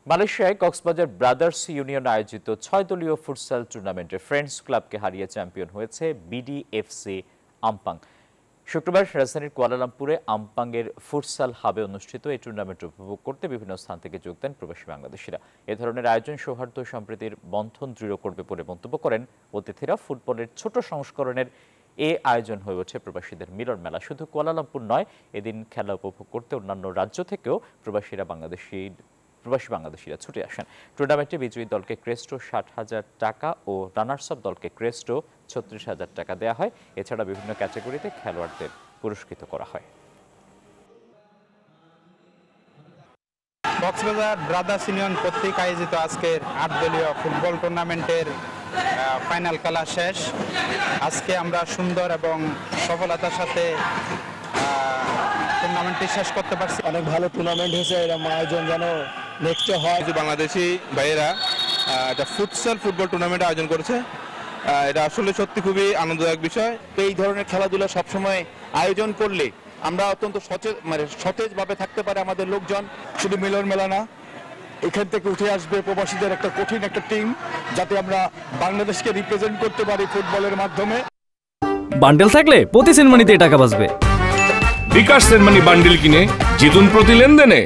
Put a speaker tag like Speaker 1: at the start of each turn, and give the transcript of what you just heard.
Speaker 1: মালয়েশিয়ায় Cox's Bazar brothers union আয়োজিত ৬ দলীয় ফুটসাল টুর্নামেন্টে ফ্রেন্ডস ক্লাবকে হারিয়ে চ্যাম্পিয়ন হয়েছে বিডিএফসি আমপাং। শুক্রবার রাজধানীর কুয়ালালামপুরে আমপাংয়ের ফুটসাল হাবে অনুষ্ঠিত এই টুর্নামেন্ট উপভোগ করতে বিভিন্ন স্থান থেকে যোগ দেন প্রবাসী বাংলাদেশিরা। এ ধরনের আয়োজন সৌহার্দ্য সম্প্রীতির বন্ধন দৃঢ় করবে বলে মন্তব্য করেন অতিথিরা। ফুটবলের ছোট সংস্করণের এ আয়োজন হয়ে ওঠে প্রবাসীদের মিলন মেলা। শুধু কুয়ালালামপুর নয়, এদিন খেলা উপভোগ করতে অন্যান্য রাজ্য থেকেও প্রবাসী বাংলাদেশিরা ছুটে আসেন। টুর্নামেন্টে বিজয়ী দলকে ক্রেস্টো ৬০,০০০ টাকা ও রানার্স আপ দলকে ক্রেস্টো ৩৬,০০০ টাকা দেওয়া হয়। এছাড়া বিভিন্ন ক্যাটাগরিতে খেলোয়াড়দের পুরস্কৃত করা হয়।
Speaker 2: কক্সবাজার ব্রাদার্স ইউনিয়ন কর্তৃক আয়োজিত আজকের ৮ দলীয় ফুটবল টুর্নামেন্টের ফাইনাল খেলা শেষ। আজকে আমরা সুন্দর এবং সফলতার সাথে টুর্নামেন্টটি শেষ করতে পারছি।
Speaker 3: অনেক ভালো টুর্নামেন্ট হয়েছে, এরকম আয়োজন যেন নেক্সটে হয়।
Speaker 4: বাংলাদেশি ভাইয়েরা একটা ফুটবল টুর্নামেন্ট আয়োজন করেছে, এটা আসলে সত্যি খুবই আনন্দদায়ক বিষয়।
Speaker 3: এই ধরনের খেলাধুলা সবসময় আয়োজন করলে আমরা অত্যন্ত সতেজভাবে থাকতে পারে আমাদের লোকজন। শুধু মিলন মেলা না, এখান থেকে উঠে আসবে প্রবাসীদের একটা কঠিন একটা টিম, যাতে আমরা বাংলাদেশকে রিপ্রেজেন্ট করতে পারি ফুটবলের মাধ্যমে।
Speaker 5: বান্ডেল থাকলে প্রতি সেনমানিতে টাকা বাঁচবে।
Speaker 6: বিকাশ সেনমানি বান্ডেল কিনে জিতুন প্রতি লেনদেনে।